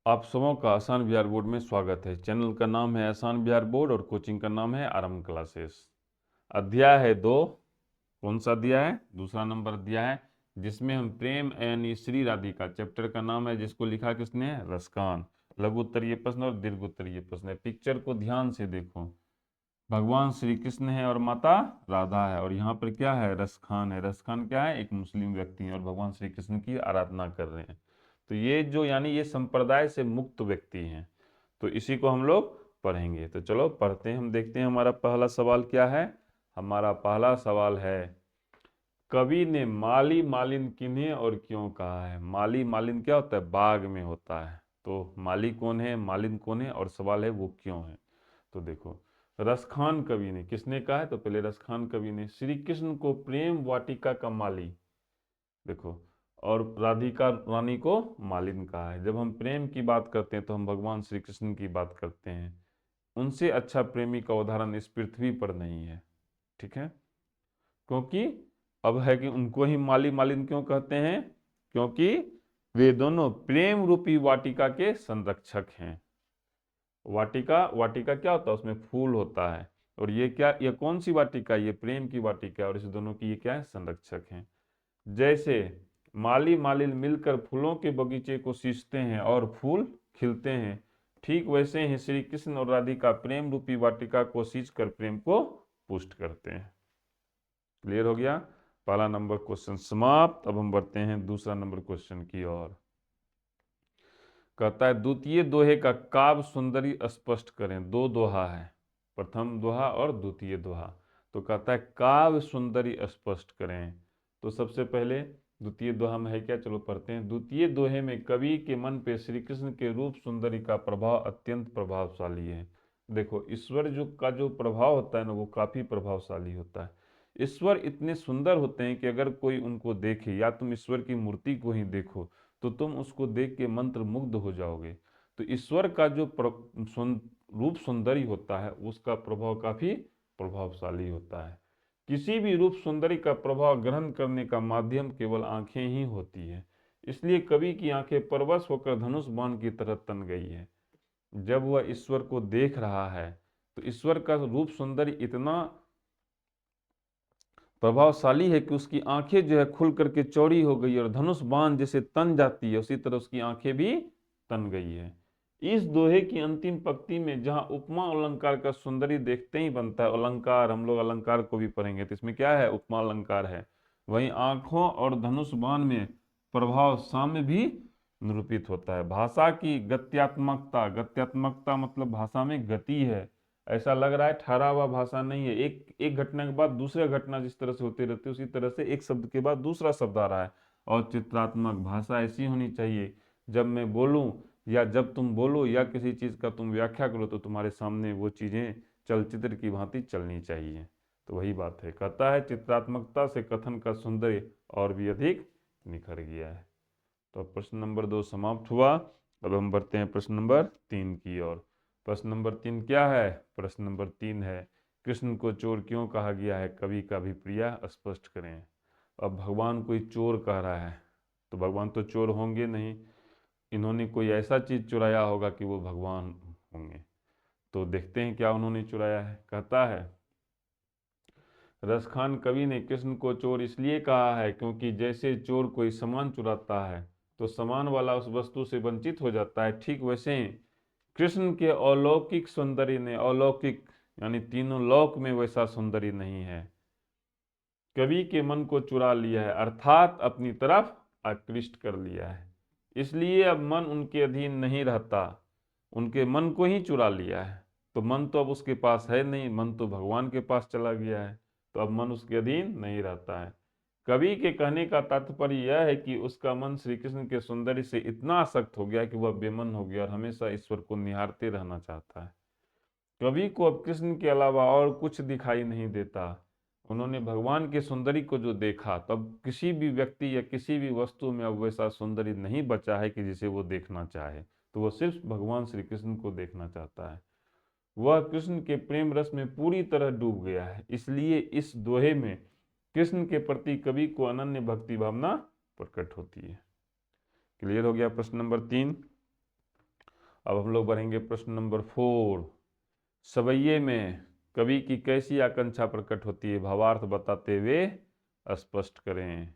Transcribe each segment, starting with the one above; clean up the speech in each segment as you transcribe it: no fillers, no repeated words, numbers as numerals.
आप सबों का आसान बिहार बोर्ड में स्वागत है। चैनल का नाम है आसान बिहार बोर्ड और कोचिंग का नाम है आरंभ क्लासेस। अध्याय है 2। कौन सा अध्याय है? दूसरा नंबर अध्याय है, जिसमें हम प्रेम यानी श्री राधिका चैप्टर का नाम है, जिसको लिखा किसने है? रसखान। लघु उत्तरीय प्रश्न और दीर्घ उत्तरीय प्रश्न है। पिक्चर को ध्यान से देखो। भगवान श्री कृष्ण है और माता राधा है, और यहाँ पर क्या है? रसखान है। रसखान क्या है? एक मुस्लिम व्यक्ति है और भगवान श्री कृष्ण की आराधना कर रहे हैं। तो ये जो यानी ये संप्रदाय से मुक्त व्यक्ति हैं, तो इसी को हम लोग पढ़ेंगे। तो चलो पढ़ते हैं। हम देखते हैं हमारा पहला सवाल क्या है। हमारा पहला सवाल है, कवि ने माली मालिन किन्हें और क्यों कहा है? माली मालिन क्या होता है? बाग में होता है। तो माली कौन है, मालिन कौन है, और सवाल है वो क्यों है। तो देखो, रसखान कवि ने, किसने कहा है? तो पहले रसखान कवि ने श्री कृष्ण को प्रेम वाटिका का माली, देखो, और राधिका रानी को मालिन कहा है। जब हम प्रेम की बात करते हैं तो हम भगवान श्री कृष्ण की बात करते हैं। उनसे अच्छा प्रेमी का उदाहरण इस पृथ्वी पर नहीं है। ठीक है, क्योंकि अब है कि उनको ही माली मालिन क्यों कहते हैं? क्योंकि वे दोनों प्रेम रूपी वाटिका के संरक्षक हैं। वाटिका, वाटिका क्या होता है? उसमें फूल होता है। और ये क्या, ये कौन सी वाटिका? ये प्रेम की वाटिका है, और इस दोनों की ये क्या है? संरक्षक हैं। जैसे माली मालिन मिलकर फूलों के बगीचे को सींचते हैं और फूल खिलते हैं, ठीक वैसे ही श्री कृष्ण और राधिका प्रेम रूपी वाटिका को सींचकर प्रेम को पुष्ट करते हैं। क्लियर हो गया? पहला नंबर क्वेश्चन समाप्त। अब हम बढ़ते हैं दूसरा नंबर क्वेश्चन की ओर। कहता है, द्वितीय दोहे का काव्य सुंदरी स्पष्ट करें। दो दोहा है, प्रथम दोहा और द्वितीय दोहा। तो कहता है काव्य सुंदरी स्पष्ट करें। तो सबसे पहले द्वितीय दोहा में है क्या? चलो पढ़ते हैं। द्वितीय दोहे में कवि के मन पे श्री कृष्ण के रूप सुंदरी का प्रभाव अत्यंत प्रभावशाली है। देखो, ईश्वर जो का जो प्रभाव होता है ना, वो काफी प्रभावशाली होता है। ईश्वर इतने सुंदर होते हैं कि अगर कोई उनको देखे, या तुम ईश्वर की मूर्ति को ही देखो, तो तुम उसको देख के मंत्र मुग्ध हो जाओगे। तो ईश्वर का जो रूप सुंदरी होता है, उसका प्रभाव काफी प्रभावशाली होता है। किसी भी रूप सुंदरी का प्रभाव ग्रहण करने का माध्यम केवल आंखें ही होती है। इसलिए कवि की आंखें परवश होकर धनुष बाण की तरह तन गई है। जब वह ईश्वर को देख रहा है, तो ईश्वर का रूप सुंदरी इतना प्रभावशाली है कि उसकी आंखें जो है खुल करके चौड़ी हो गई, और धनुष बाण जैसे तन जाती है, उसी तरह उसकी आंखें भी तन गई है। इस दोहे की अंतिम पंक्ति में जहां उपमा अलंकार का सुंदरी देखते ही बनता है, अलंकार, हम लोग अलंकार को भी पढ़ेंगे, तो इसमें क्या है? उपमा अलंकार है। वहीं आंखों और धनुष बाण में प्रभाव साम्य भी निरूपित होता है। भाषा की गत्यात्मकता, गत्यात्मकता मतलब भाषा में गति है। ऐसा लग रहा है ठहरा हुआ भाषा नहीं है। एक एक घटना के बाद दूसरा घटना जिस तरह से होती रहती है, उसी तरह से एक शब्द के बाद दूसरा शब्द आ रहा है। और चित्रात्मक भाषा ऐसी होनी चाहिए, जब मैं बोलूं या जब तुम बोलो या किसी चीज का तुम व्याख्या करो, तो तुम्हारे सामने वो चीजें चलचित्र की भांति चलनी चाहिए। तो वही बात है, कहता है चित्रात्मकता से कथन का सौंदर्य और भी अधिक निखर गया है। तो प्रश्न नंबर 2 समाप्त हुआ। अब हम बढ़ते हैं प्रश्न नंबर 3 की ओर। प्रश्न नंबर 3 क्या है? प्रश्न नंबर 3 है, कृष्ण को चोर क्यों कहा गया है? कवि का अभिप्राय स्पष्ट करें। अब भगवान कोई चोर कह रहा है, तो भगवान तो चोर होंगे नहीं। इन्होंने कोई ऐसा चीज चुराया होगा कि वो भगवान होंगे। तो देखते हैं क्या उन्होंने चुराया है। कहता है, रसखान कवि ने कृष्ण को चोर इसलिए कहा है क्योंकि जैसे चोर कोई सामान चुराता है तो सामान वाला उस वस्तु से वंचित हो जाता है, ठीक वैसे ही कृष्ण के अलौकिक सौंदर्य ने, अलौकिक यानी तीनों लोक में वैसा सौंदर्य नहीं है, कवि के मन को चुरा लिया है, अर्थात अपनी तरफ आकृष्ट कर लिया है। इसलिए अब मन उनके अधीन नहीं रहता, उनके मन को ही चुरा लिया है। तो मन तो अब उसके पास है नहीं, मन तो भगवान के पास चला गया है, तो अब मन उसके अधीन नहीं रहता है। कवि के कहने का तात्पर्य यह है कि उसका मन श्री कृष्ण के सौंदर्य से इतना आसक्त हो गया कि वह बेमन हो गया और हमेशा ईश्वर को निहारते रहना चाहता है। कवि को अब कृष्ण के अलावा और कुछ दिखाई नहीं देता। उन्होंने भगवान के सौंदर्य को जो देखा, तब किसी भी व्यक्ति या किसी भी वस्तु में अब वैसा सौंदर्य नहीं बचा है कि जिसे वो देखना चाहे। तो वो सिर्फ भगवान श्री कृष्ण को देखना चाहता है। वह कृष्ण के प्रेम रस में पूरी तरह डूब गया है। इसलिए इस दोहे में कृष्ण के प्रति कवि को अनन्य भक्ति भावना प्रकट होती है। क्लियर हो गया प्रश्न नंबर 3? अब हम लोग बढ़ेंगे प्रश्न नंबर 4। सवैये में कवि की कैसी आकांक्षा प्रकट होती है, भावार्थ बताते हुए स्पष्ट करें।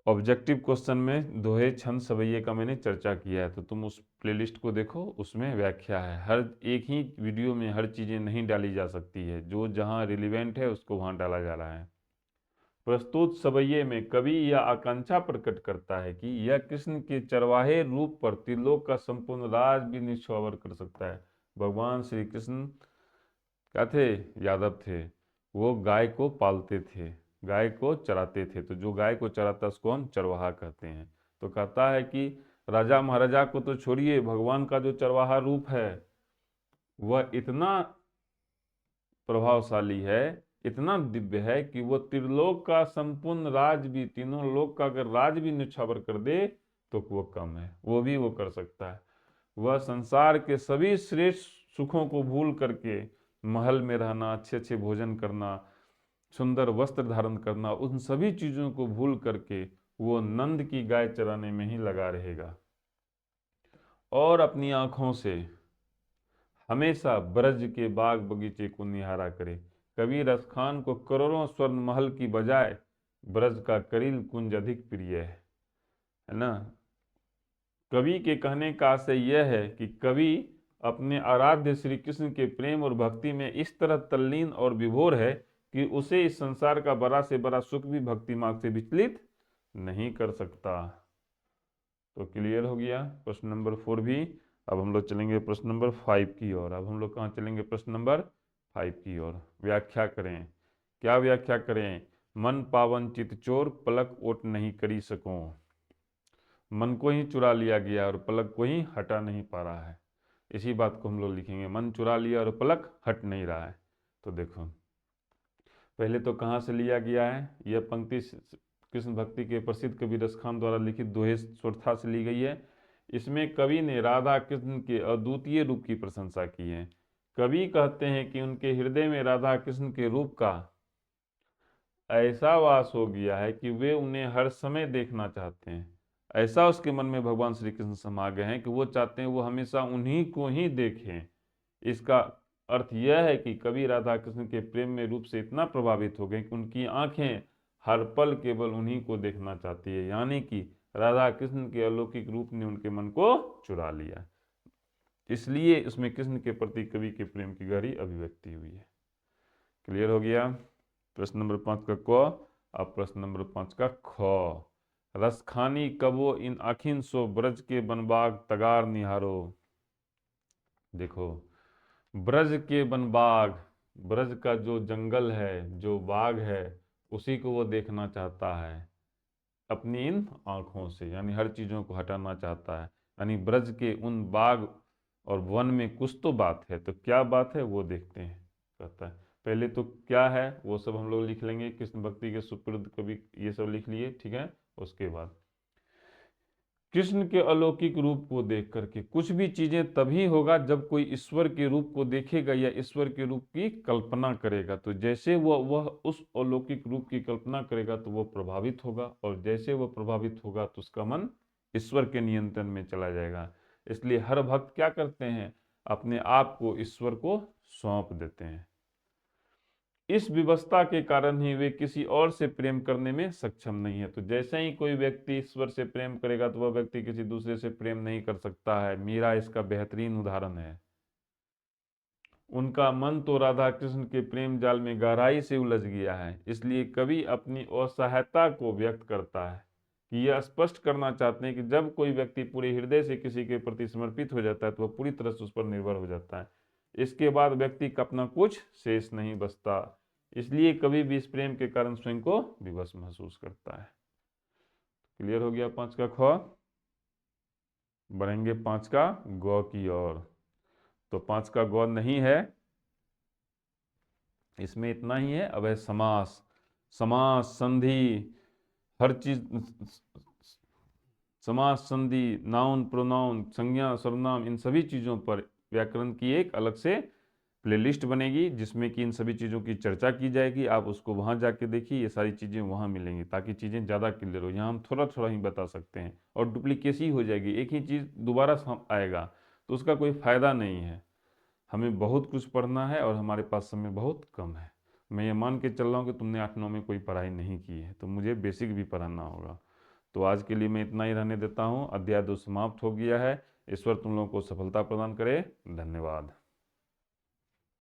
ऑब्जेक्टिव क्वेश्चन में दोहे छंद सवैये का मैंने चर्चा किया है, तो तुम उस प्लेलिस्ट को देखो, उसमें व्याख्या है। हर एक ही वीडियो में हर चीज़ें नहीं डाली जा सकती है, जो जहाँ रिलीवेंट है उसको वहाँ डाला जा रहा है। प्रस्तुत सवैये में कवि यह आकांक्षा प्रकट करता है कि यह कृष्ण के चरवाहे रूप पर त्रिलोक का संपूर्ण राज भी निछावर कर सकता है। भगवान श्री कृष्ण क्या थे? यादव थे। वो गाय को पालते थे, गाय को चराते थे, तो जो गाय को चराता उसको हम चरवाहा कहते हैं। तो कहता है कि राजा महाराजा को तो छोड़िए, भगवान का जो चरवाहा रूप है वह इतना प्रभावशाली है, इतना दिव्य है कि वो त्रिलोक का संपूर्ण राज भी, तीनों लोक का अगर राज भी निछावर कर दे तो वो कम है, वो भी वो कर सकता है। वह संसार के सभी श्रेष्ठ सुखों को भूल करके महल में रहना, अच्छे अच्छे भोजन करना, सुंदर वस्त्र धारण करना, उन सभी चीजों को भूल करके वो नंद की गाय चराने में ही लगा रहेगा और अपनी आंखों से हमेशा ब्रज के बाग बगीचे को निहारा करे। कवि रसखान को करोड़ों स्वर्ण महल की बजाय ब्रज का करील कुंज अधिक प्रिय है ना। कवि के कहने का आशय यह है कि कवि अपने आराध्य श्री कृष्ण के प्रेम और भक्ति में इस तरह तल्लीन और विभोर है कि उसे इस संसार का बड़ा से बड़ा सुख भी भक्ति मार्ग से विचलित नहीं कर सकता। तो क्लियर हो गया प्रश्न नंबर 4 भी। अब हम लोग चलेंगे प्रश्न नंबर 5 की ओर। अब हम लोग कहाँ चलेंगे? प्रश्न नंबर 5 की ओर। व्याख्या करें। क्या व्याख्या करें? मन पावन चित चोर, पलक ओट नहीं करी सको। मन को ही चुरा लिया गया और पलक को ही हटा नहीं पा रहा है, इसी बात को हम लोग लिखेंगे। मन चुरा लिया और पलक हट नहीं रहा है। तो देखो, पहले तो कहाँ से लिया गया है? यह पंक्ति कृष्ण भक्ति के प्रसिद्ध कवि रसखान द्वारा लिखित दोहे स्वरथा से ली गई है। इसमें कवि ने राधा कृष्ण के अद्वितीय रूप की प्रशंसा की है। कवि कहते हैं कि उनके हृदय में राधा कृष्ण के रूप का ऐसा वास हो गया है कि वे उन्हें हर समय देखना चाहते हैं। ऐसा उसके मन में भगवान श्री कृष्ण समा गए हैं कि वो चाहते हैं वो हमेशा उन्हीं को ही देखें। इसका अर्थ यह है कि कवि राधा कृष्ण के प्रेम में रूप से इतना प्रभावित हो गए कि उनकी आंखें हर पल केवल उन्हीं को देखना चाहती है, यानी कि राधा कृष्ण के अलौकिक रूप ने उनके मन को चुरा लिया। इसलिए उसमें कृष्ण के प्रति कवि के प्रेम की गहरी अभिव्यक्ति हुई है। क्लियर हो गया? प्रश्न नंबर 5 का क। अब प्रश्न नंबर 5 का ख। रसखानी कबो इन आखिन सो ब्रज के बनबाग तगार निहारो। देखो, ब्रज के बनबाग, ब्रज का जो जंगल है, जो बाग है, उसी को वो देखना चाहता है अपनी इन आंखों से, यानी हर चीजों को हटाना चाहता है। यानी ब्रज के उन बाग और वन में कुछ तो बात है, तो क्या बात है वो देखते हैं, कहता है। पहले तो क्या है वो सब हम लोग लिख लेंगे, कृष्ण भक्ति के सुप्रसिद्ध कवि ये सब लिख लिए, ठीक है। उसके बाद कृष्ण के अलौकिक रूप को देख करके कुछ भी चीजें तभी होगा जब कोई ईश्वर के रूप को देखेगा या ईश्वर के रूप की कल्पना करेगा। तो जैसे वह उस अलौकिक रूप की कल्पना करेगा तो वह प्रभावित होगा, और जैसे वह प्रभावित होगा तो उसका मन ईश्वर के नियंत्रण में चला जाएगा। इसलिए हर भक्त क्या करते हैं? अपने आप को ईश्वर को सौंप देते हैं। इस विवस्था के कारण ही वे किसी और से प्रेम करने में सक्षम नहीं है। तो जैसे ही कोई व्यक्ति ईश्वर से प्रेम करेगा तो वह व्यक्ति किसी दूसरे से प्रेम नहीं कर सकता है। मीरा इसका बेहतरीन उदाहरण है। उनका मन तो राधा कृष्ण के प्रेम जाल में गहराई से उलझ गया है। इसलिए कवि अपनी असहायता को व्यक्त करता है कि यह स्पष्ट करना चाहते हैं कि जब कोई व्यक्ति पूरे हृदय से किसी के प्रति समर्पित हो जाता है तो वह पूरी तरह से उस पर निर्भर हो जाता है। इसके बाद व्यक्ति का अपना कुछ शेष नहीं बचता। इसलिए कभी भी इस प्रेम के कारण स्वयं को विवश महसूस करता है। क्लियर हो गया 5 का ख। बढ़ेंगे 5 का ग की ओर। तो 5 का ग नहीं है, इसमें इतना ही है। अब है समास। समास, संधि, हर चीज, समास, संधि, नाउन, प्रोनाउन, संज्ञा, सर्वनाम, इन सभी चीजों पर व्याकरण की एक अलग से प्लेलिस्ट बनेगी जिसमें कि इन सभी चीज़ों की चर्चा की जाएगी। आप उसको वहाँ जाके देखिए, ये सारी चीज़ें वहाँ मिलेंगी ताकि चीज़ें ज़्यादा क्लियर हो। यहाँ हम थोड़ा थोड़ा ही बता सकते हैं और डुप्लीकेसी हो जाएगी, एक ही चीज़ दोबारा आएगा तो उसका कोई फ़ायदा नहीं है। हमें बहुत कुछ पढ़ना है और हमारे पास समय बहुत कम है। मैं ये मान के चल रहा हूँ कि तुमने 8-9 में कोई पढ़ाई नहीं की है तो मुझे बेसिक भी पढ़ाना होगा। तो आज के लिए मैं इतना ही रहने देता हूँ। अध्याय 2 समाप्त हो गया है। ईश्वर तुम लोगों को सफलता प्रदान करे। धन्यवाद।